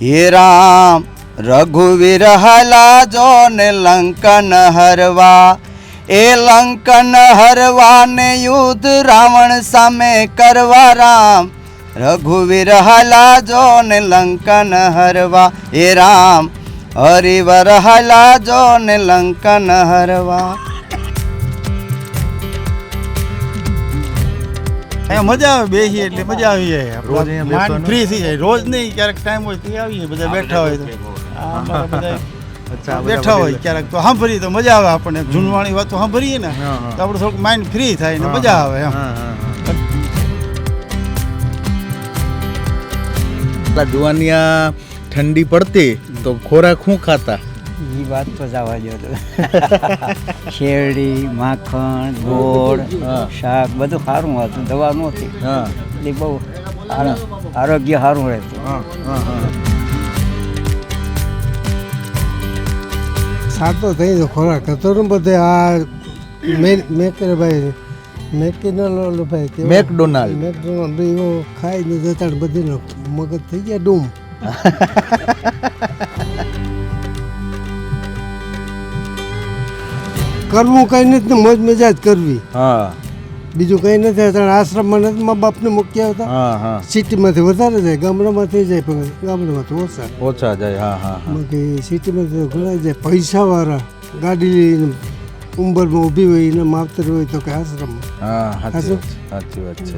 હે રામ રઘુવીર હલાજો ને લંકન હરવા, એ લંકન હરવા ને યુદ્ધ રાવણ સામે કરવા રામ, રઘુવીર હલાજો ને લંકન હરવા, હે રામ હરિવર હલાજો ને લંકન હરવા. મજા આવે બેસીએ એટલે મજા આવી જાય. રોજ અહીંયા બેસવાનું? ફ્રી થઈ જાય. રોજ નહીં, ક્યારેક ટાઈમ હોય તો આવીએ, બધા બેઠા હોય તો બેઠા હોય ક્યારેક તો સાંભળીએ તો મજા આવે આપણને. જૂનવાણી વાતો સાંભળીએ ને તો આપણું થોડુંક માઇન્ડ ફ્રી થાય ને મજા આવે એમ. જુવાનિયા ઠંડી પડતી તો ખોરાક શું ખાતા? એ વાત તો જવા દો તો. શેરડી, માખણ, ગોળ, શાક બધું સારું હતું, દવા નહોતી એટલે બહુ આરોગ્ય સારું રહેતું. સાતો થઈ તો ખોરાક હતો ને બધે. આ મેકભાઈ મેકડોનાલ્ડ એવો ખાઈ ને જતા બધી મગજ થઈ ગયા ડૂમ. કરવું કઈ નથી, મોજ મજા જ કરવી. બીજું કઈ નથી. અત્યારે આશ્રમમાં નથી મા બાપને મૂકી આવતા. સિટીમાંથી વધારે જાય, ગામડામાં થઈ જાય પણ ગામડામાં તો ઓછા જાય. બાકી સિટીમાં ઘણા જાય પૈસાવાળા ગાડી લઈને ઉંબરમાં ઊભી હોય એને માવતર હોય તો કે આશ્રમમાં. સાચી વાત છે.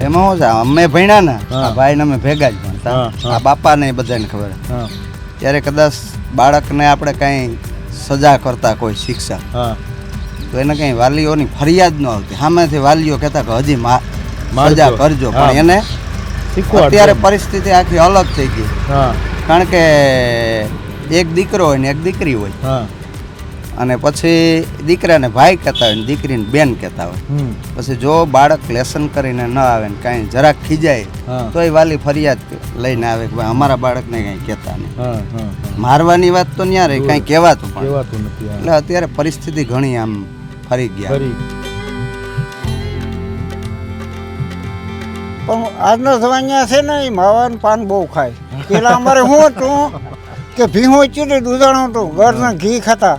એમાં શું છે, અમે ભણ્યા ને આ ભાઈ ને અમે ભેગા જ ભણતા. આ બાપા ને બધાને ખબર. ત્યારે કદાચ બાળકને આપણે કાંઈ સજા કરતા, કોઈ શિક્ષા, તો એને કંઈ વાલીઓની ફરિયાદ ન આવતી. સામેથી વાલીઓ કહેતા કે હજી સજા કરજો, પણ એને અત્યારે પરિસ્થિતિ આખી અલગ થઈ ગઈ. કારણ કે એક દીકરો હોય ને એક દીકરી હોય, અને પછી દીકરાને ભાઈ કહેતા હોય ને દીકરીને બેન કહેતા હોય. પછી જો બાળક લેસન કરીને ન આવે ને કાંઈ જરાક ખીજાય તો એ વાલી ફરિયાદ લઈને આવે કે ભાઈ અમારા બાળકને કાંઈ કહેતા નહીં. મારવાની વાત તો ન્યા રહી, કાંઈ કહેવાતું નથી. એટલે અત્યારે પરિસ્થિતિ ઘણી આમ ફરી ગયા. પણ આજના જમાના છે ને એ માવાનું પાન બહુ ખાય. પેલા અમારે શું હતું કે ભીહો ચીડી દૂધાણું હતું, ઘરના ઘી ખાતા,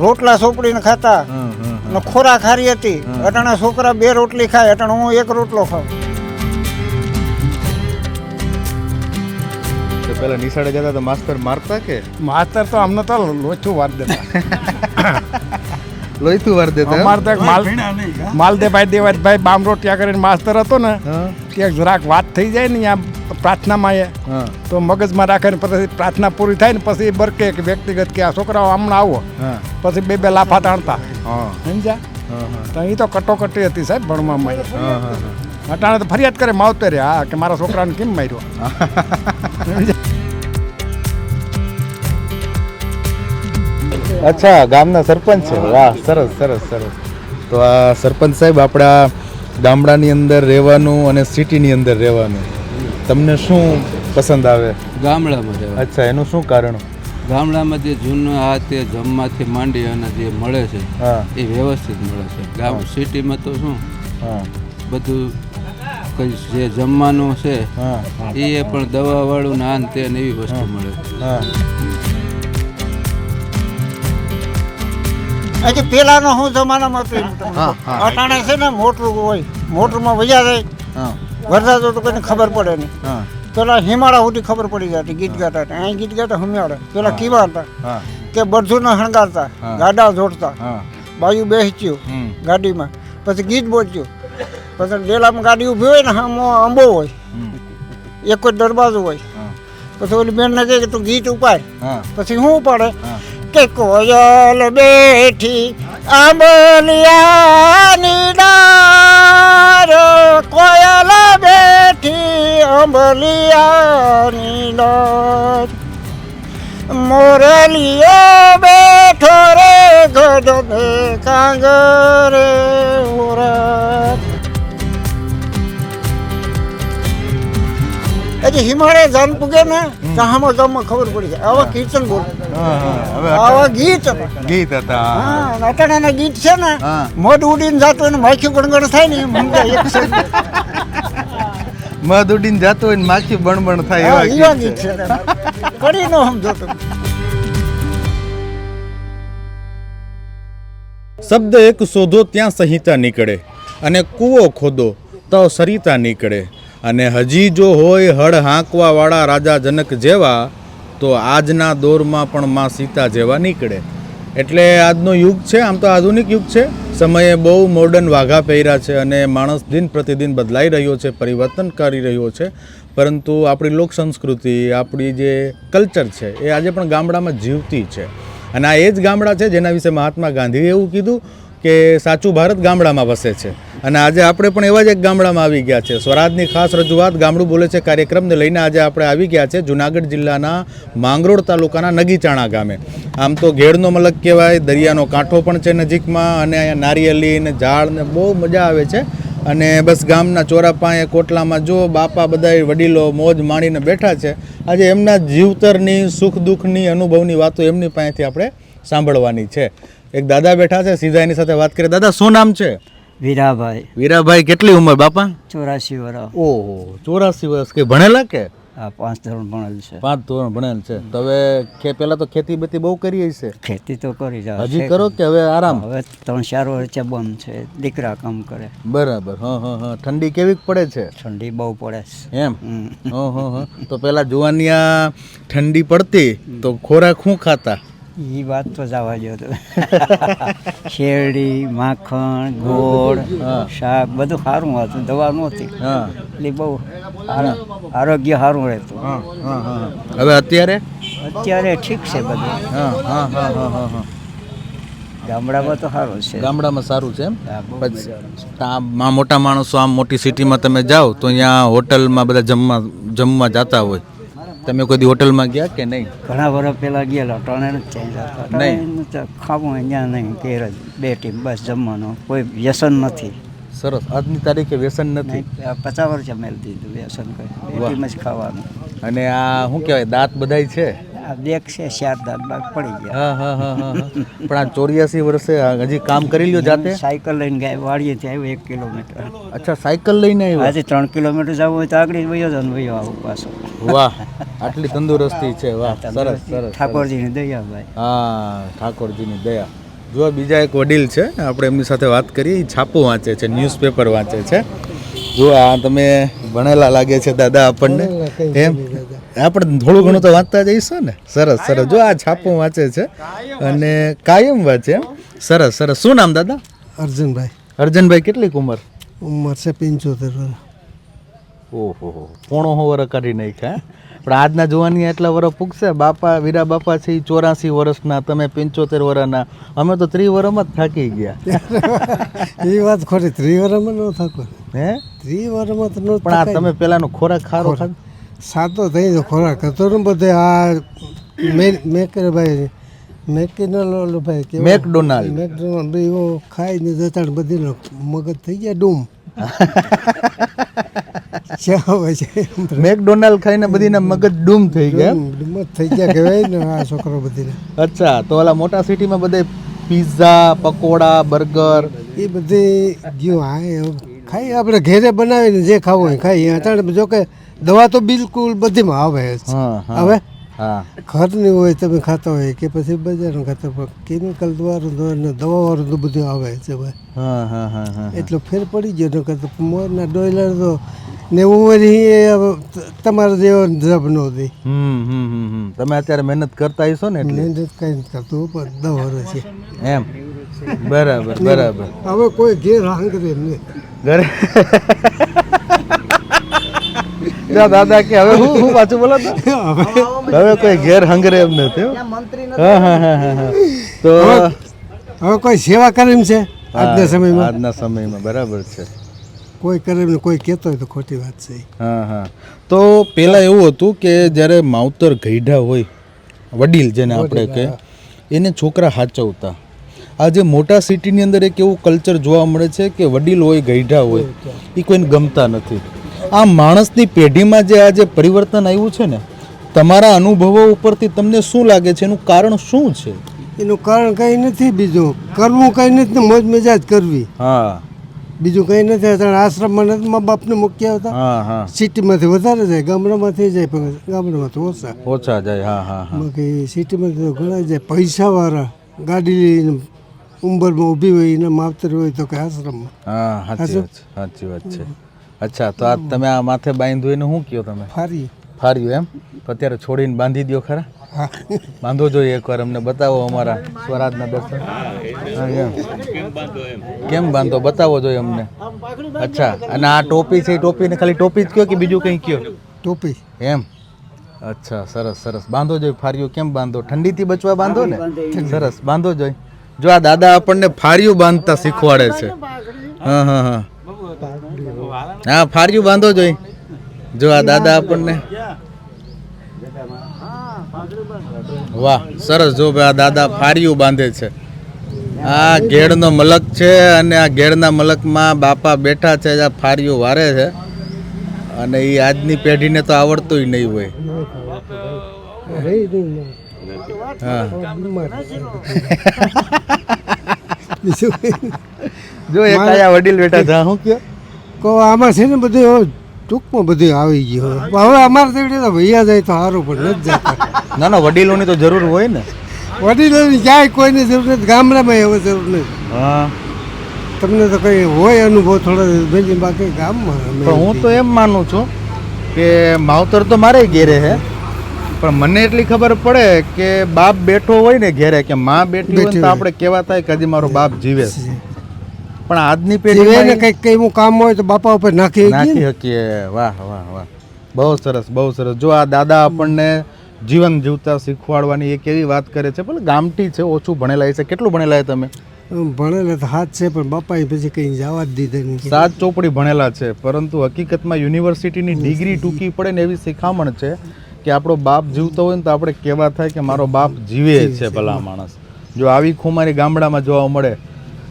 રોટલા સોપડીને ખાતા, અને ખોરાક હારી હતી. અટાણા છોકરા 2 રોટલી ખાય, અટાણા હું 1 રોટલો ખાઉં. પેલા નિશાળે જતા તો માસ્તર મારતા કે? માસ્તર તો અમને તો લોચું વાર દેતા. લોહીતું વાર દેતા. અમારે તો માલદેભાઈ દેવાજભાઈ બામરોટિયા કરીને માસ્તર હતો ને, કે જરાક વાત થઈ જાય ને ત્યાં પ્રાર્થનામાં એ તો મગજમાં રાખે ને પછી પ્રાર્થના પૂરી થાય ને પછી બરકે કે વ્યક્તિગત કે આ છોકરાઓ હમણાં આવો, પછી 2 લાફા તાણતા. સમજ્યા? તો એ તો કટોકટી હતી સાહેબ ભણવામાં. અટાણે તો ફરિયાદ કરે માવતરે, હા કે મારા છોકરાને કેમ માર્યો. અચ્છા, ગામના સરપંચ છે. વાહ, સરસ સરસ સરસ. તો આ સરપંચ સાહેબ, આપણા ગામડાની અંદર રહેવાનું અને સિટીની અંદર રહેવાનું તમને શું પસંદ આવે? ગામડામાં રહેવાનું. અચ્છા, એનું શું કારણ? ગામડામાં જે જૂનું આ તે જમવાથી માંડી અને જે મળે છે એ વ્યવસ્થિત મળે છે. સિટીમાં તો શું બધું કઈ જે જમવાનું છે એ પણ દવાવાળું ને આન તે એવી વસ્તુ મળે. હજી પેલાનો શું જમાનામાં હતું અટાણે છે ને મોટરું હોય, મોટરમાં વજા જાય વરસાદ તો કોઈને ખબર પડે નહીં. પેલા હિમાળા સુધી ખબર પડી જતી ગીત ગાતા. અહીં ગીત ગાતા હમિયાળે પેલા કેવા હતા કે બધું હણગારતા, ગાડા જોડતા, બાજુ બેસ્યું ગાડીમાં, પછી ગીત બોલ્યું, પછી ડેલામાં ગાડી ઊભી હોય ને આંબો હોય, એક જ દરવાજો હોય, પછી ઓલી બેનને કહે કે તું ગીત ઉપાય, પછી શું ઉપાડે કે કોયલ બેઠી આંબલિયાની ડાર, કોયલ બેઠી આંબલિયાની ડાર, મોરલીયો બેઠો રે ગઢને કાંગરે ઓરા. હજી હિમાલય જાન પૂગે ને ચાહામાં ગામમાં ખબર પડી જાય આવા કીર્તન બોલ હવે આવા ગીત હતા. ગીત હતા હા અટાણાના ગીત છે ને હા. મોઢ ઉડીને જાતું એને માખી ગણગણ થાય ને એમ સમજાય એક છે. મધ ઉડીને જાતું હોય ને માખી બણબણ થાય હા, એવા એવા ગીત ગીત છે છે કરી નો સમજો તમે. શબ્દ એક શોધો ત્યાં સંહિતા નીકળે અને કૂવો ખોદો તો સરિતા નીકળે અને હજી જો હોય હળ હાંકવા વાળા રાજા જનક જેવા તો આજના દોરમાં પણ માં સીતા જેવા નીકળે. એટલે આજનો યુગ છે, આમ તો આધુનિક યુગ છે, સમયે બહુ મોડર્ન વાઘા પહેર્યા છે અને માણસ દિન પ્રતિદિન બદલાઈ રહ્યો છે, પરિવર્તન કરી રહ્યો છે, પરંતુ આપણી લોક સંસ્કૃતિ, આપણી જે કલ્ચર છે એ આજે પણ ગામડામાં જીવતી છે. અને આ એ જ ગામડા છે જેના વિશે મહાત્મા ગાંધીએ એવું કીધું કે સાચું ભારત ગામડામાં વસે છે. અને આજે આપણે પણ એવા જ એક ગામડામાં આવી ગયા છે. સ્વરાજની ખાસ રજૂઆત ગામડું બોલે છે કાર્યક્રમને લઈને આજે આપણે આવી ગયા છે જુનાગઢ જિલ્લાના માંગરોળ તાલુકાના નગીચાણા ગામે. આમ તો ઘેડનો મલક કહેવાય, દરિયાનો કાંઠો પણ છે નજીકમાં અને અહીંયા નારિયેલી ને ઝાડ ને બહુ મજા આવે છે. અને બસ ગામના ચોરાપાએ કોટલામાં જો બાપા બધા વડીલો મોજ માણીને બેઠા છે. આજે એમના જીવતરની સુખ દુઃખની અનુભવની વાતો એમની પાસેથી આપણે સાંભળવાની છે. એક દાદા બેઠા છે, સીધા એની સાથે વાત કરીએ. દાદા શું નામ છે? વીરાભાઈ. વીરાભાઈ કેટલી ઉંમર બાપા? 84 વર્ષ. ઓહો 84 વર્ષ. કે ભણેલા કે? આ 5 ધોરણ ભણેલ છે. 5 ધોરણ ભણેલ છે. તો હવે પેલા તો ખેતી બેતી બહુ કરી હશે? ખેતી તો કરી જાય હજી કરો કે હવે આરામ? હવે 3-4 વર્ષ બંધ છે, દીકરા કામ કરે. બરાબર. હા. ઠંડી કેવી પડે છે? ઠંડી બહુ પડે છે. એમ? તો પેલા જુવાનિયા ઠંડી પડતી તો ખોરાક શું ખાતા? એ વાત તો જવા દો તો. શેરડી, માખણ, ગોળ, શાક બધું સારું હતું, દવા નહોતી. હા. એટલે બહુ આરોગ્ય સારું રહેતું. હવે અત્યારે? અત્યારે ઠીક છે બધું. હા. ગામડામાં તો સારું છે. ગામડામાં સારું છે એમ? હા, બહુ પછી મજા આવે છે. આ મોટા માણસો આમ મોટી સિટીમાં તમે જાઓ તો અહીંયા હોટલમાં બધા જમવા જતા હોય. તમે કોઈ દી હોટલમાં ગયા કે નહીં? ઘણા વર્ષ પહેલા ગયેલા, ટણે જ ચેન્જ હતા. નહીં. ખાવું અહીંયા નહીં, ઘેર જ 2 ટીમ બસ જમવાનું, કોઈ વ્યસન નથી. સરસ. આજની તારીખે વ્યસન નથી. 50 વર્ષ મેળ દીધું વ્યસન કરી, 2 ટીમ જ ખાવાનું. અને આ શું કહેવાય દાંત બધાય છે? આ 2 છે, 4 દાંત બાગ પડી ગયા. હા. પણ આ 84 વર્ષે હજી કામ કરી લ્યો જાતે? સાયકલ લઈને ગયા, વાડીએથી આવ્યો 1 કિલોમીટર. અચ્છા, સાયકલ લઈને આવ્યો? આજે 3 કિલોમીટર જવું હોય તો આગળ વયો જવાનું, વયો આવું પાછો. વાહ, આટલી તંદુરસ્તી છે. વાહ, સરસ. ઠાકોરજીની દયા ભાઈ. હા, ઠાકોરજીની દયા. જો બીજા એક વડીલ છે, આપણે એમની સાથે વાત કરીએ. એ છાપું વાંચે છે, ન્યૂઝપેપર વાંચે છે. જો આ તમે ભણેલા લાગે છે દાદા આપણને, એમ? આપણે થોડું ઘણું તો વાંચતા જઈશું ને. સરસ. જો આ છાપું વાંચે છે અને કાયમ વાંચે એમ. સરસ. શું નામ દાદા? અર્જુનભાઈ. અર્જુનભાઈ કેટલીક ઉંમર? ઉંમર છે 75 વર્ષ. ઓહો, પોણો વરસ કાઢી નાખ્યા. પણ આજના જોવાની એટલા વર્ષ પૂગશે? બાપા, વીરા બાપા છે 84 વર્ષના, તમે 75 વર્ષના. અમે તો 30 વર્ષમાં જ થાકી ગયા. એ વાત ખોટી. 30 વર્ષમાં ન થાકો. હે? 30 વર્ષમાં તો ન. પણ આ તમે પેલાનો ખોરાક ખારો ખાધો? સાદો થઈ તો ખોરાક હતો ને બધે. આ મેકડોનાલ્ડ એવો ખાઈને જતા બધીનો મગજ થઈ ગયા ડૂમ. મેકડોનાલ્ડ ખાઈને બધીના મગજ ડૂમ થઈ ગયા. ડૂમ થઈ ગયા કહેવાય ને આ છોકરો બધીને. અચ્છા, તો ઓલા મોટા સિટીમાં બધે પિઝા, પકોડા, બર્ગર એ બધી ગયું. હા, ખાઈ આપણે ઘેરે બનાવીને જે ખાવું હોય ખાઈ. અત્યારે જો કે દવા તો બિલકુલ બધીમાં આવે જ. હવે ઘરની હોય તમે ખાતા હોય કે પછી બજારનું ખાતા હોય, કેમિકલ દ્વારા દવાવાળું તો બધું આવે છે ભાઈ. એટલો ફેર પડી ગયો. નકર તો મોરના ડોયલર તો 90 વર્ષ તમારા જેવો જબ ન દે. તમે અત્યારે મહેનત કરતા હશો ને? મહેનત કઈ નથી કરતું, પણ 10 વર્ષ છે એમ. બરાબર. હવે કોઈ ઘેર હાંગરે એમને ઘરે દાદા કે હવે હું પાછું બોલો તો હવે કોઈ ઘેર હંગરે એમ નથી. તો હવે કોઈ સેવા કરે એમ છે આજના સમયમાં. બરાબર છે. કોઈ કરે ને કોઈ કહેતો હોય તો ખોટી વાત છે. તો પેલા એવું હતું કે જ્યારે માવતર ગઈઢા હોય, વડીલ જેને આપણે કહે, એને છોકરા હાચવતા. આજે મોટા સિટીની અંદર એક એવું કલ્ચર જોવા મળે છે કે વડીલ હોય, ગઈઢા હોય, એ કોઈને ગમતા નથી. આ માણસની પેઢીમાં જે આજે પરિવર્તન આવ્યું છે ને, તમારા અનુભવો ઉપરથી તમને શું લાગે છે, એનું કારણ શું છે? એનું કારણ કંઈ નથી, બીજું કરવું કંઈ નથી ને મોજ મજા જ કરવી, હા બીજું કંઈ નથી. અત્યારે આશ્રમમાં નથી મા બાપને મૂકી આવતા, હા હા સિટીમાંથી વધારે જાય, ગામડામાંથી જાય પણ ગામડામાંથી ઓછા. ઓછા જાય. હા હા હા બાકી સિટીમાંથી તો ઘણા જાય. પૈસાવાળા ગાડી લઈને ઉંબરમાં ઊભી હોય એના માવતર હોય તો કે આશ્રમમાં. હા સાચી વાત છે. અચ્છા, તો આ તમે આ માથે બાંધ્યું એને શું કહો તમે? ફારી ફાર્યું એમ? તો અત્યારે છોડીને બાંધી દો ખરા. બાંધો જોઈએ એકવાર, અમને બતાવો અમારા સ્વરાજના દર્શન. હા, કેમ બાંધો બતાવો જોઈએ અમને. અચ્છા, અને આ ટોપી છે, એ ટોપીને ખાલી ટોપી જ કયો કે બીજું કંઈ કયો? ટોપી એમ? અચ્છા, સરસ સરસ. બાંધો જોઈએ ફાર્યું. કેમ બાંધો? ઠંડીથી બચવા બાંધો ને? સરસ, બાંધો જોઈએ. જો આ દાદા આપણને ફાર્યું બાંધતા શીખવાડે છે. હા હા હા હા, ફાર્યું બાંધો જોઈએ. જો આ દાદા આપણને, વાહ સરસ. જો આ દાદા ફાર્યું બાંધે છે. આ ઘેડનો મલક છે અને આ ઘેડના મલકમાં બાપા બેઠા છે, આ ફાર્યું વારે છે. અને એ આજની પેઢીને તો આવડતું નહીં હોય. હા જો એક આયા વડીલ બેઠા છે. શું કયો? કહો આમાં છે ને બધું ટૂંકમાં બધું આવી ગયું. હવે અમારે તેવડે તો ભૈયા જાય તો સારું, પણ નથી જતા. ના ના, વડીલોની તો જરૂર હોય ને. વડીલોની ક્યાંય કોઈની જરૂર નથી, ગામડામાં હવે જરૂર નથી. હા, તમને તો કંઈ હોય અનુભવ થોડો બેની, બાકી ગામમાં પણ હું તો એમ માનું છું કે માવતર તો મારે ઘેરે છે, પણ મને એટલી ખબર પડે કે બાપ બેઠો હોય ને ઘેરે, કે માં બેઠી હોય ને તો આપણે કેવા થાય કે હજી મારો બાપ જીવે છે. પણ આજની પેઢી ને કંઈક એવું કામ હોય તો બાપા ઉપર નાખી શકીએ. વાહ વાહ વાહ, બહુ સરસ બહુ સરસ. જો આ દાદા આપણને જીવન જીવતા શીખવાડવાની એક એવી વાત કરે છે. પણ ગામઠી છે, ઓછું ભણેલા છે. કેટલું ભણેલા છે તમે? ભણેલા તો હાથ છે, પણ બાપાએ પછી કંઈ જવા જ દીધા નહીં. 7 ચોપડી ભણેલા છે, પરંતુ હકીકતમાં યુનિવર્સિટીની ડિગ્રી ટૂંકી પડે ને એવી શિખામણ છે કે આપણો બાપ જીવતો હોય ને તો આપણે કહેવા થાય કે મારો બાપ જીવે છે. ભલા માણસ, જો આવી ખુમારી ગામડામાં જોવા મળે,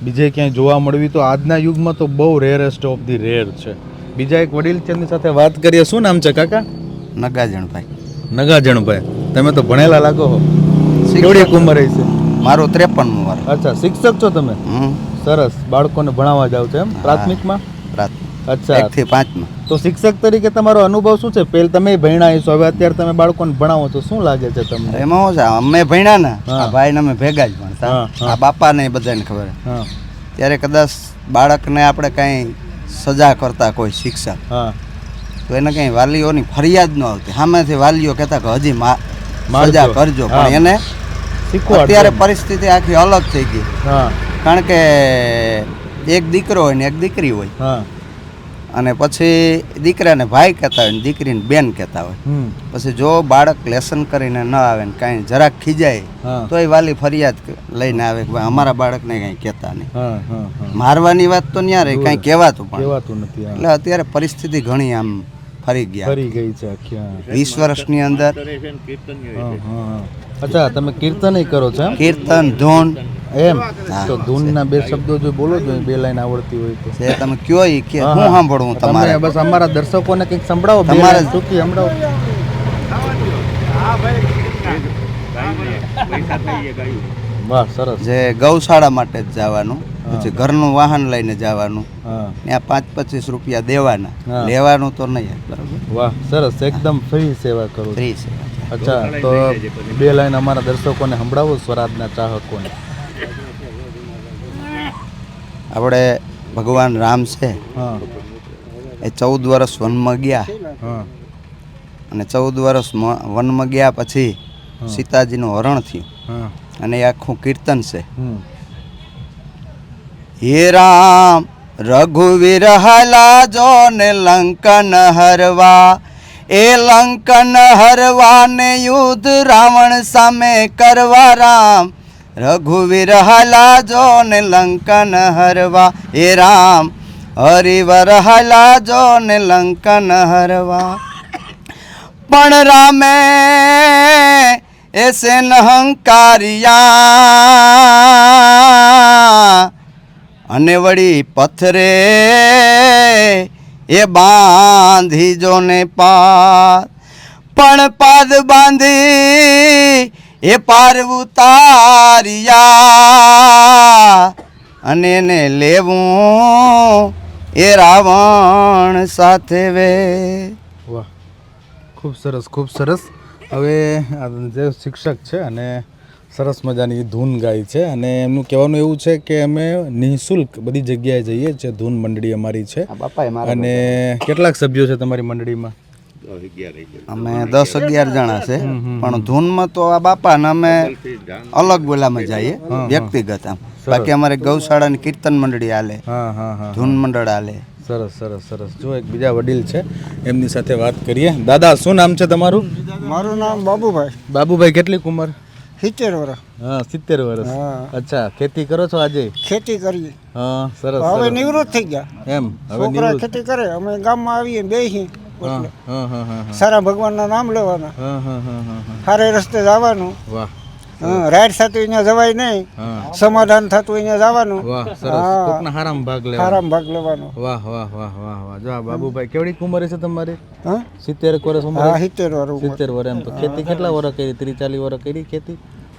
બીજે ક્યાંય જોવા મળવી તો આજના યુગમાં તો બહુ રેરેસ્ટ ઓફ ધી રેર છે. બીજા એક વડીલ છે, એમની સાથે વાત કરીએ. શું નામ છે કાકા? નગાજણભાઈ. નગાજણભાઈ, તમે તો ભણેલા લાગો છો. કેવડી ઉંમર છે? મારું 53મું વર્ષ. અચ્છા, શિક્ષક છો તમે? સરસ. બાળકોને ભણાવવા જાવ છો એમ? પ્રાથમિકમાં? અચ્છા, 1 થી 5માં. તો શિક્ષક તરીકે તમારો અનુભવ શું છે? પહેલા તમે ભણ્યા છો, હવે અત્યારે તમે બાળકોને ભણાવો છો, શું લાગે છે તમને? એમાં શું છે, અમે ભણ્યા ને, આ ભાઈ ને અમે ભેગા જ ભણતા. આ બાપા ને બધાને ખબર. ત્યારે કદાચ બાળકને આપણે કાંઈ સજા કરતા કોઈ શિક્ષક, તો એને કંઈ વાલીઓની ફરિયાદ ન આવતી. સામેથી વાલીઓ કહેતા કે હજી સજા કરજો, પણ એને અત્યારે પરિસ્થિતિ આખી અલગ થઈ ગઈ. કારણ કે એક દીકરો હોય ને એક દીકરી હોય, અને પછી દીકરાને ભાઈ કહેતા હોય ને દીકરીને બેન કહેતા હોય. પછી જો બાળક લેસન કરીને ન આવે ને કાંઈ જરાક ખીજાય તો એ વાલી ફરિયાદ લઈને આવે કે ભાઈ અમારા બાળકને કાંઈ કહેતા નહીં. મારવાની વાત તો ન્યા રહી, કાંઈ કહેવાતું નથી. એટલે અત્યારે પરિસ્થિતિ ઘણી આમ ફરી ગઈ છે. 20 વર્ષની અંદર. અચ્છા, તમે કીર્તન કરો છો? કીર્તન, ધૂન. એમ? તો ધૂનના 2 શબ્દો જો બોલો જો, 2 લાઈન આવડતી હોય તો. છે તમે કયો ઈ કે હું સાંભળું તમારે? બસ અમારા દર્શકોને કંઈક સંભળાવો, તમારે સુખી સંભળાવો. વાહ સરસ. જે ગૌશાળા માટે જ જવાનું, પછી ઘરનું વાહન લઈને જવાનું, ત્યાં 5-25 રૂપિયા દેવાના, લેવાનું તો નહીં. બરાબર. વાહ સરસ, એકદમ ફ્રી સેવા કરો. ફ્રી સેવા. અચ્છા, તો 2 લાઈન અમારા દર્શકોને સંભળાવો, સ્વરાજના ચાહકોને. આપણે ભગવાન રામ છે, એ 14 વર્ષ વનમાં ગયા, અને 14 વર્ષ વનમાં ગયા પછી સીતાજીનું હરણ થયું, અને એ આખું કીર્તન છે. હે રામ રઘુવીર હલાજો ને લંકન હરવા, એ લંકન હરવા ને યુદ્ધ રાવણ સામે કરવા. રામ રઘુવીર હલાજો ને લંકન હરવા, એ રામ હરિવર હલાજો ને લંકન હરવા. પણ રામે એસે નહંકારિયા, અને વળી પથરે એ બાંધી જો ને પાર પણ પાદ બાંધી એ પાર ઉતારિયા અને એને લેવું એ રાવણ સાથે વે. વાહ, ખૂબ સરસ, ખૂબ સરસ. હવે આ જે શિક્ષક છે અને સરસ મજાની ધૂન ગાય છે અને એમનું કહેવાનું એવું છે કે અમે નિઃશુલ્ક બધી જગ્યાએ જઈએ છીએ. ધૂન મંડળી અમારી છે. અને કેટલાક સભ્યો છે તમારી મંડળીમાં? અમે 10-11 જણા છે, પણ ધૂનમાં તો આ બાપાને અમે અલગ બોલામાં જઈએ વ્યક્તિગત. આમ બાકી અમારે ગૌશાળાની કીર્તન મંડળી હાલે, ધૂન મંડળ હાલે. સરસ સરસ સરસ. જો એક બીજા વડીલ છે, એમની સાથે વાત કરીએ. દાદા, શું નામ છે તમારું? મારું નામ બાબુભાઈ. બાબુભાઈ, કેટલી ઉંમર? 70 વર્ષ. હા, 70 વર્ષ. અચ્છા, ખેતી કરો છો આજે? ખેતી કરીએ. હા, સરસ. હવે નિવૃત્ત થઈ ગયા એમ? હવે છોકરા ખેતી કરે, અમે ગામમાં આવીએ બેસી. સારા ભગવાનના નામ લેવાના, સારે રસ્તે જવાનું. વાહ, રાઈડ થતું અહીંયા જવાય નહીં, સમાધાન થતું અહીંયા જવાનું. વાહ, સરસ. કોકના હારામાં ભાગ લેવાનો. હારામાં ભાગ લેવાનો. વાહ વાહ વાહ વાહ વાહ. જો આ બાબુભાઈ, કેવડી ઉંમર છે તમારી? હા, 70 વર્ષ ઉંમર? હા, 70 વર્ષ. 70 વર્ષ. એમ તો ખેતી કેટલા વર્ષ કરી? 30-40 વર્ષ કરી ખેતી?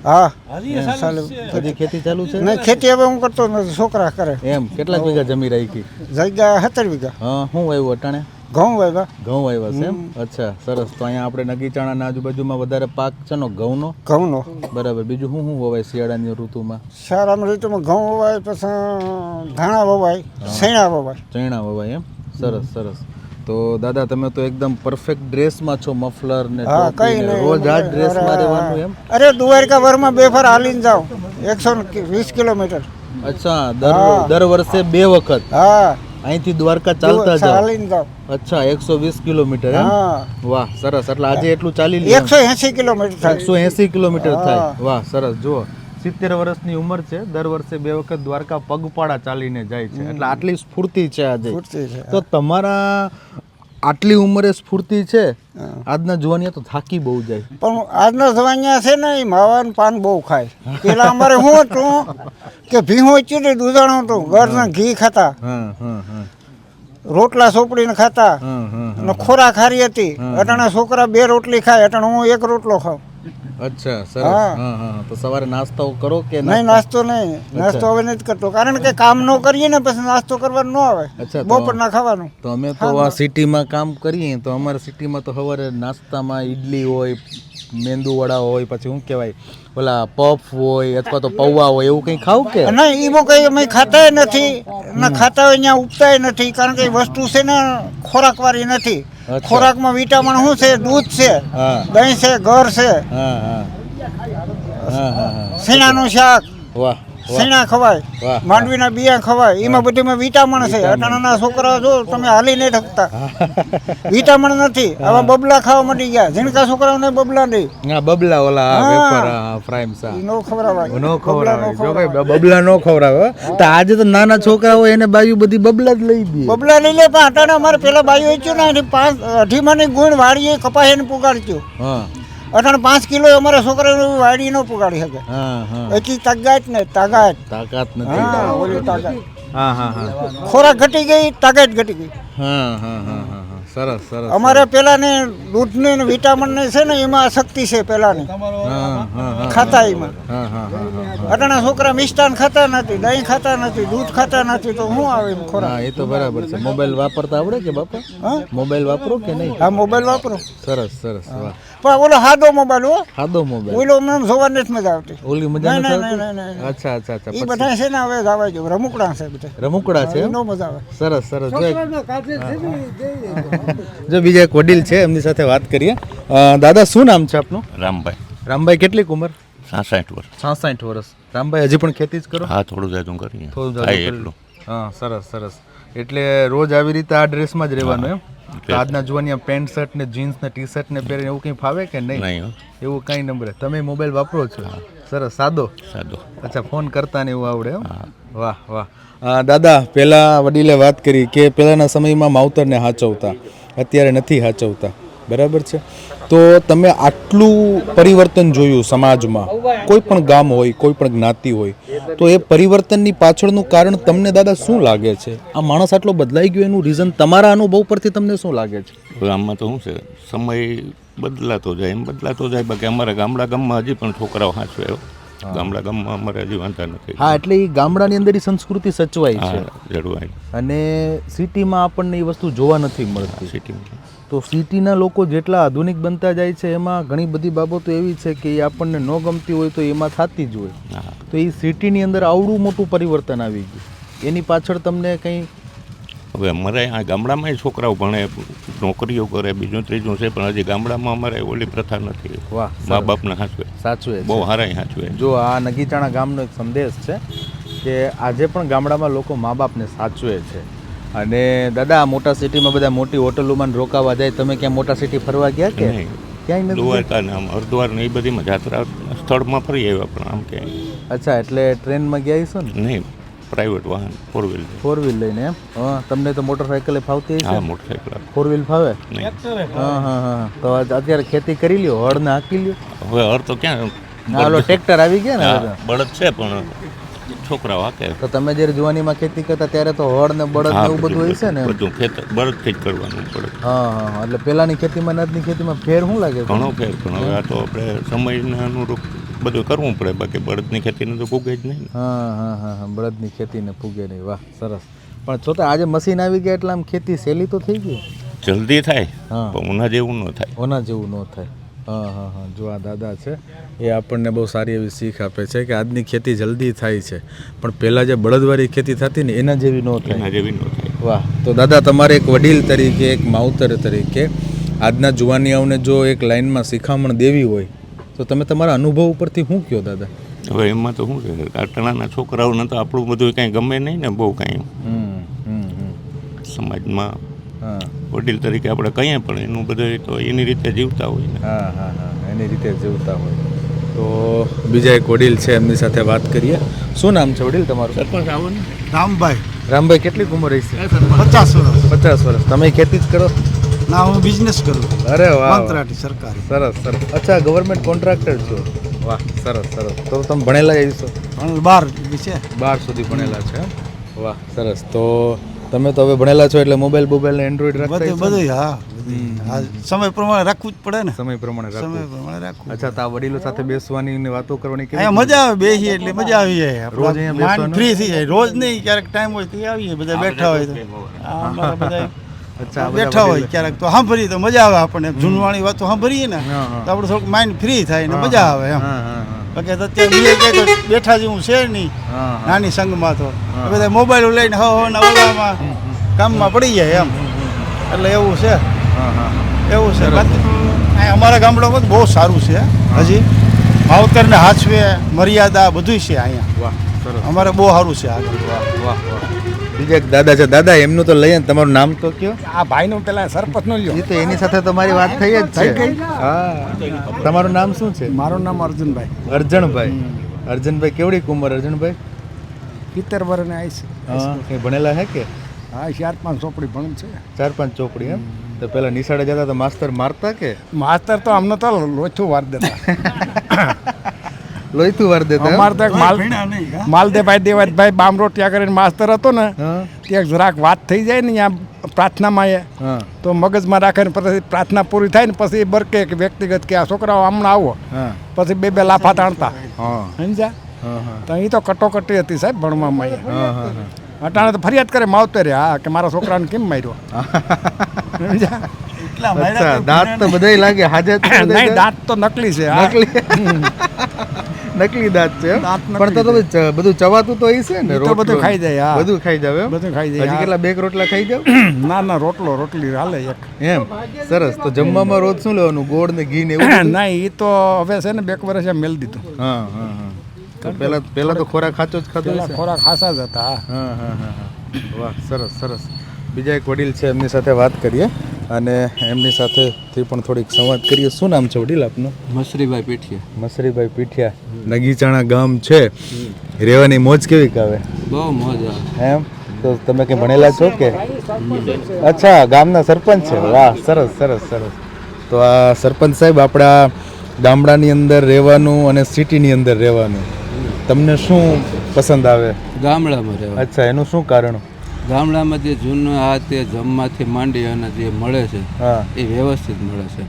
હા, હજી ખેતી ચાલુ છે? નહીં, ખેતી હવે હું કરતો નથી, છોકરા કરે. એમ? કેટલાક વીઘા જમી રાખી? જગ્યા 17 વીઘા. હા, શું વાવ્યું અટાણે? ઘઉં વાવ્યા. ઘઉં વાવ્યા છે એમ? અચ્છા, સરસ. તો અહીંયા આપણે નગીચાણાના આજુબાજુમાં વધારે પાક છે નો ઘઉંનો? ઘઉંનો. બરાબર. બીજું શું શું વવાય શિયાળાની ઋતુમાં? શિયાળાની ઋતુમાં ઘઉં વવાય, પછી ધાણા વવાય, સૈણા વવાય. ચણા વવાય એમ? સરસ સરસ. તો દાદા, તમે તો એકદમ પરફેક્ટ ડ્રેસમાં છો, મફલર ને ટોપી ને, રોજ આ ડ્રેસમાં રહેવાનું એમ? અરે દ્વારકા વરમાં 2 ફર હાલીને જાવ, 120 કિલોમીટર. અચ્છા, દર વર્ષે 2 વખત? હા, અહીંથી દ્વારકા ચાલતા જાવ? હાલીને જાવ. અચ્છા, 120 કિલોમીટર એમ? હા, વાહ, સરસ. એટલે આજે એટલું ચાલી લ્યો? 180 કિલોમીટર થાય. 180 કિલોમીટર થાય. વાહ, સરસ. જુઓ, 70 વર્ષની ઉંમર છે, દર વર્ષે 2 વખત દ્વારકા પગપાળા ચાલીને જાય છે. એટલે આટલી સ્ફૂર્તિ છે આજે. તો તમારા આટલી ઉંમરે સ્ફૂર્તિ છે, આજના જુવાનિયા તો થાકી બહુ જાય. પણ આજના જવાનિયા છે ને, એ માવાનું પાન બહુ ખાય. પેલા અમારે શું હતું કે ભીહો ચીડી દૂધાણું હતું, ઘરના ઘી ખાતા, રોટલા સોપડીને ખાતા, અને ખોરાક હારી હતી. અટાણા છોકરા 2 રોટલી ખાય, અટાણે હું 1 રોટલો ખાઉં. અચ્છા, સરસ. હા હા. તો સવારે નાસ્તો કરો કે નહીં? નાસ્તો નહીં, નાસ્તો હવે નથી કરતો, કારણ કે કામ ન કરીએ ને પછી નાસ્તો કરવાનો ન આવે. બપોરના ખાવાનું. તો અમે તો આ સિટીમાં કામ કરીએ તો અમારા સિટીમાં તો સવારે નાસ્તામાં ઈડલી હોય, મેંદુ વડા હોય, પછી શું કહેવાય ઓલા પફ હોય અથવા તો પૌવા હોય, એવું કંઈ ખાવ કે નહીં? એમાં કંઈ અમે ખાતા નથી, ના ખાતા હોય ત્યાં ઉગતાય નથી, કારણ કે એ વસ્તુ છે ને ખોરાકવાળી નથી. ખોરાકમાં વિટામિન શું છે? દૂધ છે, દહીં છે, ઘર છે, શીણાનું શાક, શીણા ખવાય, માંડવીના બિયા ખવાય, એમાં બધીમાં વિટામિન છે. અટાણાના છોકરા જો તમે હાલી નહીં શકતા, વિટામિન નથી. આવા બબલા ખાવા માંડી ગયા, ઝીણકા છોકરાઓને બબલા નહીં. બબલા ઓલા વેફર ફ્રાઈમ સા નો ખવડાવાય, નો ખવડાવે. જો ભાઈ બબલા નો ખવડાવે. તો આજે તો નાના છોકરા હોય એને બાયું બધી બબલા જ લઈ દે. બબલા લઈ લે. પણ અટાણા અમારે પેલા બાયું વેચ્યું ને 5-8 ગુણ વાળીએ કપાઈને પુગાડ્યું. અટાણે 5 કિલો અમારા છોકરાને વાડી નો પુગાડી શકે. એટલી તાકાત ને તાકાત નથી. ઓલી તાકાત. ખોરાક ઘટી ગઈ, તાકાત ઘટી ગઈ. સરસ સરસ. અમારે પેલા ને દૂધ ને વિટામિન ને છે ને એમાં શક્તિ છે પેલા ની ખાતા એમાં. અટાણા છોકરા મિષ્ટાન ખાતા નથી, દહીં ખાતા નથી, દૂધ ખાતા નથી, તો શું આવે ખોરાક? એ તો બરાબર છે. મોબાઈલ વાપરતા આવડે કે બાપા? મોબાઈલ વાપરો કે નહીં? હા, મોબાઈલ વાપરો. સરસ સરસ. પણ ઓલો સાદો મોબાઈલ હો, સાદો મોબાઈલ. ઓલો અમને જોવા નથી મજા આવતી. ઓલી મજા નથી આવતી? અચ્છા અચ્છા અચ્છા. એ બધા છે ને હવે જવા જેવું, રમુકડા છે બધા. રમુકડા છે? નો મજા આવે. સરસ સરસ. જો બીજા એક વડીલ છે, એમની સાથે વાત કરીએ. દાદા, શું નામ છે આપનું? રામભાઈ. રામભાઈ, કેટલી ઉંમર? 66 વર્ષ. 66 વર્ષ. રામભાઈ, હજી પણ ખેતી જ કરો? હા, થોડું જાતું કરીએ. એટલું. હા, સરસ સરસ. એટલે રોજ આવી રીતે આ ડ્રેસમાં જ રહેવાનું એમ? આજના જુવાનિયા પેન્ટ શર્ટ ને જીન્સ ને ટી શર્ટ ને પહેરીને એવું કંઈ ફાવે કે નહીં? એવું કંઈ નંબરે. તમે મોબાઈલ વાપરો છો? સરસ. સાદો? અચ્છા, ફોન કરતા ને એવું આવડે એમ? વાહ વાહ. દાદા, પહેલા વડીલે વાત કરી કે પહેલાના સમયમાં માવતરને હાચવતા, અત્યારે નથી હાચવતા. બરાબર છે. તો તમે આટલું પરિવર્તન જોયું સમાજમાં, કોઈ પણ ગામ હોય, કોઈ પણ જ્ઞાતિ હોય, તો એ પરિવર્તનની પાછળનું કારણ તમને દાદા શું લાગે છે? આ માણસ આટલો બદલાઈ ગયો એનું રીઝન તમારા અનુભવ પરથી તમને શું લાગે છે? હવે આમાં તો શું છે, સમય બદલાતો જાય એમ બદલાતો જાય. બાકી અમારા ગામમાં હજી પણ છોકરાઓ હાંચવે. ગામમાં અમારે હજી વાંધા નથી. હા, એટલે એ ગામડાની અંદર એ સંસ્કૃતિ સચવાય છે જળવાય. અને સિટીમાં આપણને એ વસ્તુ જોવા નથી મળતી. સિટીમાં તો સિટીના લોકો જેટલા આધુનિક બનતા જાય છે એમાં ઘણી બધી બાબતો એવી છે કે એ આપણને ન ગમતી હોય તો એમાં થતી જ હોય. તો એ સિટીની અંદર આવડું મોટું પરિવર્તન આવી ગયું, એની પાછળ તમને કંઈ? હવે અમારે આ ગામડામાં છોકરાઓ ભણે, નોકરીઓ કરે, બીજું ત્રીજું છે, પણ હજી ગામડામાં અમારે ઓલી પ્રથા નથી. વાહ, મા બાપને હાંચવે, સાચું બહુ સારા હાંચવે. જો આ નગીચાણા ગામનો એક સંદેશ છે કે આજે પણ ગામડામાં લોકો મા બાપને સાચવે છે. અને દાદા, મોટા સિટીમાં બધા મોટી હોટલોમાં રોકાવા જાય, તમે ક્યાં મોટા સિટી ફરવા ગયા કે ક્યાંય નથી? દ્વારકા ને આમ હરિદ્વાર ને એ બધીમાં જાત્રા સ્થળમાં ફરી આવ્યા, પણ આમ ક્યાંય. અચ્છા, એટલે ટ્રેનમાં ગયા છો ને? નહીં, પ્રાઇવેટ વાહન, ફોર વ્હીલ લઈને. એમ? હા, તમને તો મોટરસાઇકલ ફાવતી હશે? હા, મોટરસાઇકલ. ફોર વ્હીલ ફાવે? નહીં. હા. તો અત્યારે ખેતી કરી લ્યો, હળ ને હાકી લ્યો. હવે હળ તો ક્યાં, હાલો ટ્રેક્ટર આવી ગયા ને. બળદ છે પણ છોકરાઓ હાકે. તો તમે જ્યારે જુવાનીમાં ખેતી કરતા ત્યારે તો હળ ને બળદ ને એવું બધું હોય છે ને? બધું બળદથી જ કરવાનું પડે. હા. એટલે પેલાની ખેતીમાં આજની ખેતીમાં ફેર શું લાગે? ઘણો ફેર. પણ હવે આ તો આપણે સમયને અનુરૂપ બધું કરવું પડે. બાકી બળદની ખેતીને તો ફૂગે જ નહીં. હા. બળદની ખેતીને ફૂગે નહીં. વાહ, સરસ. પણ છતાં આજે મશીન આવી ગયા એટલે આમ ખેતી સહેલી તો થઈ ગઈ. જલ્દી થાય, પણ ઓના જેવું ન થાય. ઓના જેવું ન થાય. હા. જો આ દાદા છે એ આપણને બહુ સારી એવી શીખ આપે છે કે આજની ખેતી જલ્દી થાય છે, પણ પહેલાં જે બળદવાળી ખેતી થતી ને એના જેવી ન થાય. વાહ. તો દાદા, તમારે એક વડીલ તરીકે, એક માવતર તરીકે આજના જુવાનિયાઓને જો એક લાઈનમાં શિખામણ દેવી હોય તો તમે તમારા અનુભવ ઉપરથી શું કહો દાદા? હવે એમાં તો શું છે, આટલાના છોકરાઓને તો આપણું બધું કાંઈ ગમે નહીં ને, બહુ કાંઈ સમાજમાં વડીલ તરીકે આપણે કહીએ, પણ એનું બધું તો એની રીતે જીવતા હોય ને. હા, એની રીતે જીવતા હોય. તો બીજા એક વડીલ છે, એમની સાથે વાત કરીએ. શું નામ છે વડીલ તમારું? સરપંચ આવો ને. રામભાઈ, કેટલી ઉંમર હશે? 50 વર્ષ. 50 વર્ષ. તમે ખેતી જ કરો? ના, હું બિઝનેસ કરું. અરે વાહ, કંત્રાટી સરકારી. સરસ. અચ્છા, ગવર્મેન્ટ કોન્ટ્રાક્ટર છો? વાહ, સરસ. તો તમે ભણેલા છો? 12 છે. 12 સુધી ભણેલા છે. વાહ, સરસ. તો તમે તો હવે ભણેલા છો એટલે મોબાઈલ ને એન્ડ્રોઈડ રાખતા બધું. હા, સમય પ્રમાણે રાખવું જ પડે ને. સમય પ્રમાણે રાખવું. અચ્છા, તો આ વડીલો સાથે બેસવાની ને વાતો કરવાની કેવી મજા આવે? બેસીએ એટલે મજા આવી જાય. રોજ અહીંયા બેસવાનું? ફ્રી થઈ જાય. રોજ નહીં, ક્યારેક ટાઈમ હોય તો આવીએ, બધા બેઠા હોય તો. બધા અચ્છા, બેઠા હોય ક્યારેક તો સાંભળીએ તો મજા આવે આપણને. જૂનવાણી વાતો સાંભળીએ ને તો આપણે થોડુંક માઇન્ડ ફ્રી થાય ને મજા આવે એમ. બાકી અત્યારે બીજે ક્યાંય તો બેઠા જેવું છે નહીં નાની સંઘમાં. તો બધા મોબાઈલ લઈને ઓલામાં કામમાં પડી જાય એમ. એટલે એવું છે. અમારા ગામડામાં બહુ સારું છે. હજી માવતરને હાચવે, મર્યાદા બધું છે અહીંયા. અમારે બહુ સારું છે આગળ. બીજા એક દાદા છે. દાદા, એમનું તો લઈએ. તમારું નામ તો કયો? આ ભાઈનું પેલા સરપંચ નો લ્યો. એ તો એની સાથે તમારી વાત થઈ જ છે. હા. તમારું નામ શું છે? મારું નામ અર્જુનભાઈ. અર્જુનભાઈ, કેવડી ઉંમર અર્જુનભાઈ? 70 વર્ષને આવી છે. કંઈ ભણેલા હે કે? હા, 4-5 ચોપડી ભણું છે. 4-5 ચોપડી એમ? તો પેલા નિશાળે જતા તો માસ્તર મારતા કે? માસ્તર તો અમને તો લોચું વાર દેતા. લોહીતું વાર દેતા? અમારે તો માલદેભાઈ દેવાજભાઈ બામરોટિયા કરીને માસ્તર હતો ને, ત્યાં જરાક વાત થઈ જાય ને ત્યાં પ્રાર્થનામાં તો મગજમાં રાખે ને પછી પ્રાર્થના પૂરી થાય ને પછી બરકે કે વ્યક્તિગત કે આ છોકરાઓ હમણાં આવો, પછી બે લાફા તાણતા. સમજ્યા? તો એ તો કટોકટી હતી સાહેબ ભણવામાં. અટાણે તો ફરિયાદ કરે માવતરે, હા, કે મારા છોકરાને કેમ માર્યો. દાંત તો બધાય લાગે હાજર? નહીં, દાંત તો નકલી છે. નકલી દાંત છે. પણ તો બધું ચવાતું તો છે ને? બધું ખાઈ જાય. બધું ખાઈ જાવ? બધું ખાઈ જાય. હજી કેટલા 2 રોટલા ખાઈ જાવ? ના, રોટલી હાલે એક. એમ? સરસ. તો જમવામાં રોજ શું લેવાનું? ગોળ ને ઘી ને એવું? નહીં, એ તો હવે છે ને 2 વર્ષે મેળ દીધું. પેલા તો ખોરાક ખાચો જ ખાતો? ખોરાક ખાસા જ હતા. વાહ, સરસ. બીજા એક વડીલ છે, એમની સાથે વાત કરીએ અને એમની સાથેથી પણ થોડીક સંવાદ કરીએ. શું નામ છે વડીલ આપનું? મસરીભાઈ પીઠિયા. નગીચાણા ગામ છે, રહેવાની મોજ કેવી આવે? બહુ મોજ આવે. એમ? તો તમે કંઈ ભણેલા છો કે? અચ્છા, ગામના સરપંચ છે. વાહ, સરસ. તો આ સરપંચ સાહેબ, આપણા ગામડાની અંદર રહેવાનું અને સિટીની અંદર રહેવાનું તમને શું પસંદ આવે? ગામડામાં રહેવા. અચ્છા, એનું શું કારણ? ગામડામાં જે જૂનું આ તે જમવાથી માંડી અને જે મળે છે હા એ વ્યવસ્થિત મળે છે.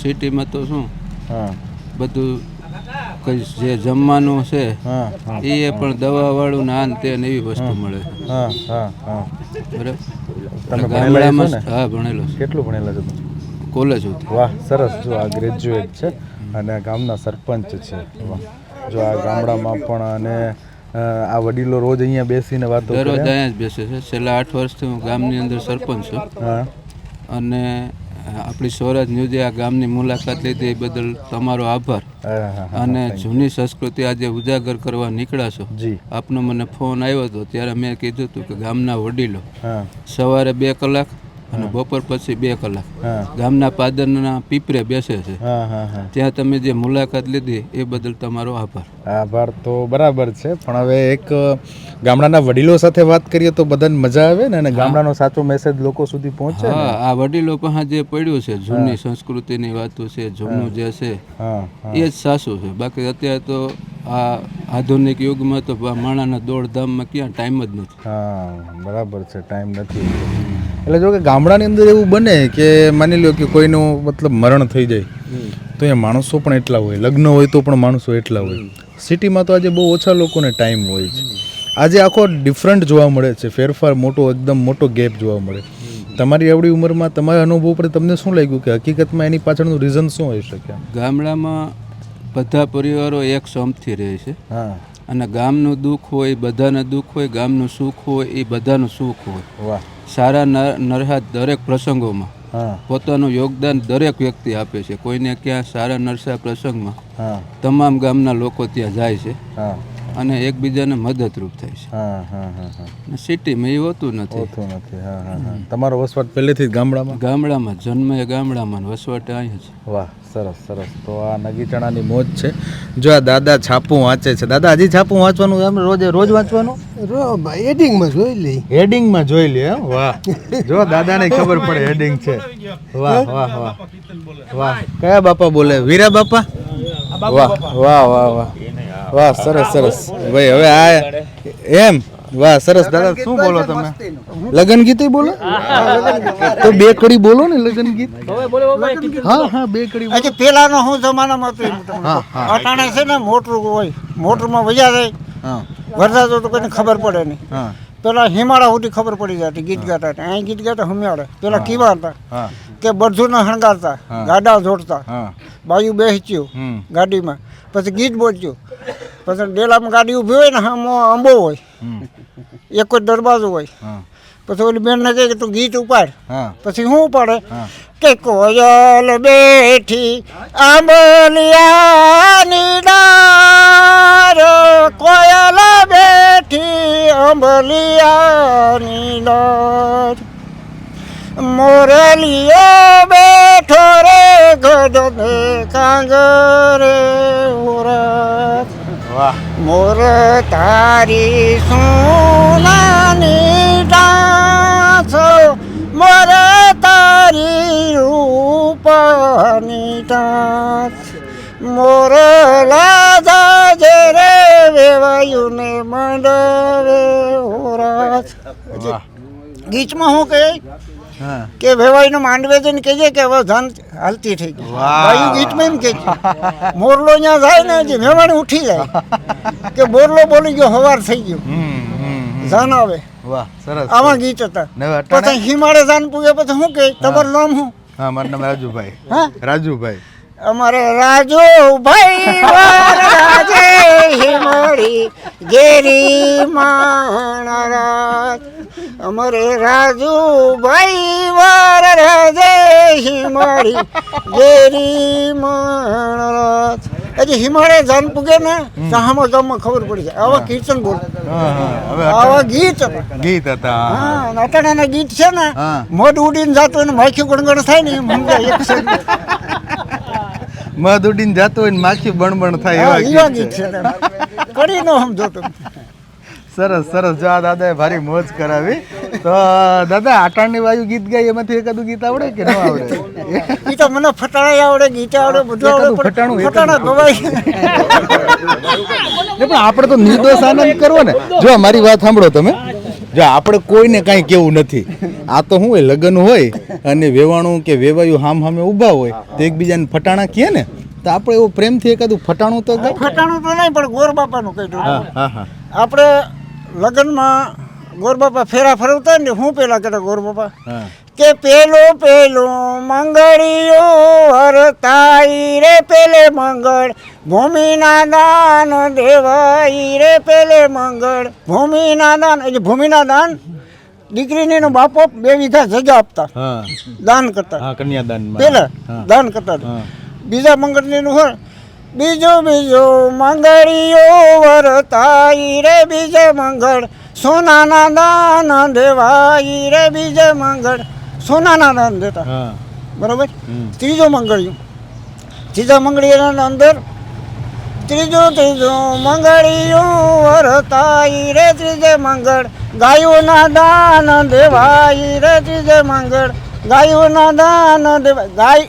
સિટીમાં તો શું હા બધું કઈ જે જમવાનું છે હા એ પણ દવાવાળું ને આ ને તે ને એવી વસ્તુ મળે છે. હા હા હા. બરાબર. તમે ગામડામાં ભણેલા છો ને? હા ભણેલો છે, કેટલું ભણેલા છો તમે? કોલેજ સુધી. વાહ, સરસ. જો આ ગ્રેજ્યુએટ છે અને ગામના સરપંચ છે. વાહ. જો આ ગામડામાં પણ અને આ વડીલો રોજ અહીંયા બેસીને વાતો દરરોજ કરે. અહીંયા જ બેસે છે. છેલ્લા 8 વર્ષથી હું ગામની અંદર સરપંચ છું. હા અને આપણી સ્વરાજ ન્યૂઝે આ ગામની મુલાકાત લીધી એ બદલ તમારો આભાર. હા હા. અને જૂની સંસ્કૃતિ આજે ઉજાગર કરવા નીકળ્યા છો. જી. આપનો મને ફોન આવ્યો હતો ત્યારે મેં કીધું હતું કે ગામના વડીલો હા સવારે 2 કલાક અને બપોર પછી 2 કલાક હા ગામના પાદરના પીપરે બેસે છે. હા હા હા. ત્યાં તમે જે મુલાકાત લીધી એ બદલ તમારો આભાર. આભાર તો બરાબર છે, પણ હવે એક ગામડાના વડીલો સાથે વાત કરીએ તો બધાને મજા આવે ને, અને ગામડાનો સાચો મેસેજ લોકો સુધી પહોંચે ને. હા, આ વડીલો પાસે જે પડ્યું છે જૂની સંસ્કૃતિની વાતો છે, જૂનું જે છે હા હા એ જ સાચું છે. બાકી અત્યારે તો આ આધુનિક યુગમાં તો માણાના દોડધામમાં ક્યાં ટાઈમ જ નથી. હા, બરાબર છે, ટાઈમ નથી. એટલે જો કે ગામડાની અંદર એવું બને કે માની લો કે કોઈનું મતલબ મરણ થઈ જાય તો એ માણસો પણ એટલા હોય, લગ્ન હોય તો પણ માણસો એટલા હોય. સિટીમાં તો આજે બહુ ઓછા લોકોને ટાઈમ હોય છે. આજે આખો ડિફરન્ટ જોવા મળે છે, ફેરફાર મોટો, એકદમ મોટો ગેપ જોવા મળે. તમારી આવડી ઉંમરમાં તમારા અનુભવ પર તમને શું લાગ્યું કે હકીકતમાં એની પાછળનું રીઝન શું હોઈ શકે? ગામડામાં બધા પરિવારો એક સમથી રહે છે. હા. અને ગામનું દુઃખ હોય બધાને દુઃખ હોય, ગામનું સુખ હોય એ બધાનું સુખ હોય. વાહ. સારા નરહાદ દરેક પ્રસંગોમાં હા પોતાનું યોગદાન દરેક વ્યક્તિ આપે છે. કોઈને ક્યાં સારા નરસા પ્રસંગમાં હા તમામ ગામના લોકો ત્યાં જાય છે હા અને એકબીજાને મદદરૂપ થાય છે. હા હા હા હા. સિટીમાં એ હોતું નથી. હોતું નથી. હા હા હા. તમારો વસવાટ પહેલેથી જ ગામડામાં? ગામડામાં જન્મે ગામડામાં, વસવાટે અહીંયા છે. વાહ, સરસ સરસ. તો આ નગીચણાની મોજ છે. જો આ દાદા છાપું વાંચે છે. દાદા હજી છાપું વાંચવાનું એમ રોજ વાંચવાનું? એડિંગમાં જોઈ લઈ. હેડિંગમાં જોઈ લે. વાહ, જો દાદાને ખબર પડે હેડિંગ છે. વાહ વાહ વાહ વાહ. કયા બાપા બોલે? વીરા બાપા? વાહ વાહ વાહ વાહ વાહ. સરસ સરસ ભાઈ. હવે આ એમ વાહ, સરસ. દાદા શું બોલો તમે? લગન ગીત બોલો તો 2 કડી બોલો ને. લગન ગીત. હા હા, 2 કડી બોલો. હજી પેલાનો હું જમાનામાં હતું અટાણે છે ને મોટરું હોય, મોટરમાં વયા જાય. હા વરસાદ તો કોઈને ખબર પડે નહીં. હા પેલા હિમાળા સુધી ખબર પડી જતી ગીત ગાતા હતા. અહીં ગીત ગાતા હમિયાળે પેલા કેવા હતા હા કે બરધુને હણગારતા, ગાડા જોડતા, હા. બાયું બેસચ્યું હમ. ગાડીમાં, પછી ગીત બોલચ્યું, પછી ડેલામાં ગાડી ઊભી હોય ને આમાં આંબો હોય, એક જ દરવાજો હોય, હા પછી ઓલી બેનને કહે કે તું ગીત ઉપાડ. હા પછી હું ઉપાડે હા. કે કોયલ બેઠી આંબલિયાની ડાર, કોયલ બેઠી આંબલિયાની ડાર, મોરલીયો બેઠો રે ગઢને કાંગરે ઉરત, વાહ. મોર તારી સોનાની ડાંસ, મોર તારી રૂપાની ડાંસ, મોર લાજા જે રે વેવાયું ને મંડવે ઓરાત. ગીતમાં હું કહે હા કે વેવાઈનો માંડવે જઈને કહેજે કે હવે ધન હાલતી થઈ ગઈ. બાયું ગીતમાં એમ કે મોરલો ત્યાં જાય ને જે વેવાણી ઉઠી જાય કે મોરલો બોલી ગયો હવાર થઈ ગયો જાન આવે. વાહ, સરસ. આવા ગીત હતા. ને હવે અટાણે? પછી હિમાળે જાન પૂગે પછી શું કહે તમારું નામ શું? હા, મારું નામ રાજુભાઈ. હા રાજુભાઈ. અમારે રાજુભાઈ રાજે હિમાળી ગેરી માણરાજ, અમારે રાજુભાઈ વાર રાજે હિમાળી ગેરી માણરાજ. હજી હિમાળે જાન પૂગે ને સામા ગામમાં ખબર પડી જાય. આવા કીર્તન બોલ, હા હા. હવે આવા ગીત હતા. ગીત હતા. હા, અટાણાના ગીત છે ને હા. મોઢ ઉડીને જાતું હોય ને માખી ગણગણ થાય ને એમ સમજાય એક છે. મધ ઉડીને જાતો હોય ને માખી બણબણ થાય હા, એવા એવા ગીત ગીત છે. છે કરી ન સમજો તમે. સરસ સરસ. જો આ દાદાએ ભારી મોજ કરાવી. તો દાદા આટાણની વાયુ ગીત ગાય એમાંથી એકાદું ગીત આવડે કે ન આવડે? ઈ તો મને ફટાણા આવડે, ગીત આવડે, બધું આવડે, એકાદું ફટાણું, પણ ફટાણા ગવાય. પણ આપણે તો નિર્દોષ આનંદ કરવો ને. જો મારી વાત સાંભળો તમે, જો આપણે કોઈને કાંઈ કેવું નથી. આ તો શું હોય, લગ્ન હોય અને વેવાણું કે વેવાયું હામ હામે ઊભા હોય તો એકબીજાને ફટાણા કહે ને, તો આપણે એવું પ્રેમથી એકાદું ફટાણું તો ગાય. ફટાણું તો નહીં, પણ ગોર બાપાનું કહી દઉં. હા હા હા આપણે લગ્નમાં ગોર બાપા ફેરા ફરવતા ને, હું પેલા કહેતા ગોર બાપા હા કે પેલો મંગળીઓ હરતાઈ રે પેલે મંગળ, ભૂમિના દાન દેવાઈ રે પેલે મંગળ. ભૂમિના દાન એટલે ભૂમિના દાન, દીકરીને એનો બાપો 2 વીઘા જગ્યા આપતા, હા દાન કરતા. હા કન્યાદાનમાં પેલા હા. દાન કરતા. હા. બીજા મંગળીનું હોય, બીજો મંગળીઓ વરતાઈ રે બીજે મંગળ, સોનાના દાન દેવાઈ રે બીજે મંગળ, સોનાના દાન દેતા. હા બરોબર. ત્રીજો ત્રીજા મંગળીના અંદર ત્રીજો મંગળીઓ વરતાઈ રે ત્રીજે મંગળ, ગાયોના દાન દેવાઈ રે ત્રીજે મંગળ, ગાયોના દાન દેવાય. ગાય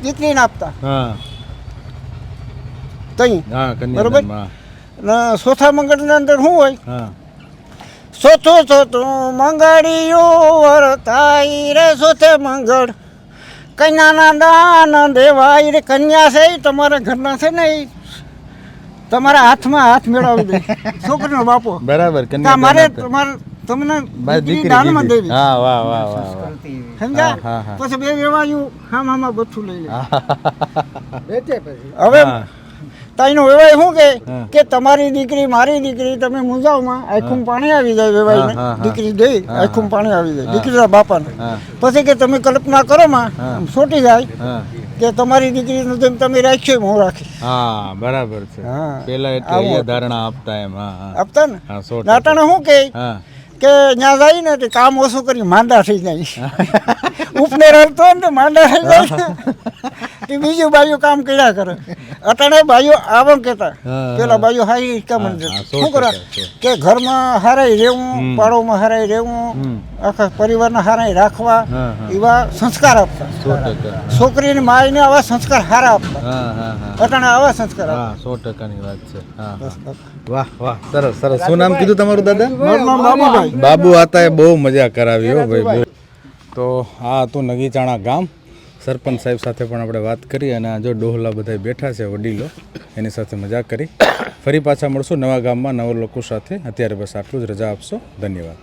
દીકરીને આપતા હા તઈ. હા બરોબર. કન્યાદાનમાં ને ચોથા મંગળની અંદર શું હોય? હા ચોથું મંગળીઓ વરતાઈ રે ચોથે મંગળ, કન્યાના દાન દેવાય રે. કન્યા છે ઈ તમારા ઘરના છે ને, ઈ તમારા હાથમાં હાથ મેળવી દે છોકરીનો બાપો. બરાબર કા મારે તમને દીકરી દાનમાં દેવી. હા વાહ વાહ વાહ વાહ સમજ્યા? હા, હા. પછી 2 વેવાયું હામાં બઠું લઈ લે. વેચે પછી હવે હા. તાઈનો વેવાય શું હા. કે તમારી દીકરી મારી દીકરી, તમે મુંજાવમાં આખું પાણી આવી જાય વેવાઈને. હા, હા, હા. દીકરી દે આખું પાણી આવી જાય હા. દીકરીના બાપાને. હા. પછી કે તમે કલ્પના કરો માં હા. છોટી જાય હા કે તમારી દીકરીનું જેમ તમે રાખ્યો એમ હું રાખી. હા બરાબર છે. હા. પેલા એટલે આવું એ હતું. ધારણા આપતા એમ. હા હા આપતા ને હા 100%. નાટાણે શું કે હા ત્યાં જાય ને તે કામ ઓછું કરી માંદા થઈ જાય. ઉપને રડતો ને તો માંદા થઈ જાય. તે બીજું બાયું કામ કર્યા કરે. અટાણે બાયું આવું કહેતા, હા. પેલા બાયું હારી કામ હા, જતા. હા, શું કરે 100%. કે ઘરમાં હારાઈ રહેવું, હમ. પાડોમાં હારાઈ રહેવું, હમ. આખા પરિવારના હારાઈ રાખવા, હા, હા. એવા સંસ્કાર આપતા. 100%. છોકરીની માઈને આવા સંસ્કાર હારા આપતા. હા હા હા અટાણે આવા સંસ્કાર આપતા. હા 100%ની વાત છે. હા હા. વાહ વાહ સરસ સરસ. શું નામ કીધું તમારું દાદા? મારું નામ બાબુભાઈ. બાબુ આતા એ બહુ મજા કરાવી હો ભાઈ બહુ. તો આ હતું નગીચાણા ગામ. સરપંચ સાહેબ સાથે પણ આપણે વાત કરી અને આ જો ડોહલા બધા બેઠા છે વડીલો, એની સાથે મજાક કરી. ફરી પાછા મળશું નવા ગામમાં નવા લોકો સાથે. અત્યારે બસ આટલું જ. રજા આપશો. ધન્યવાદ.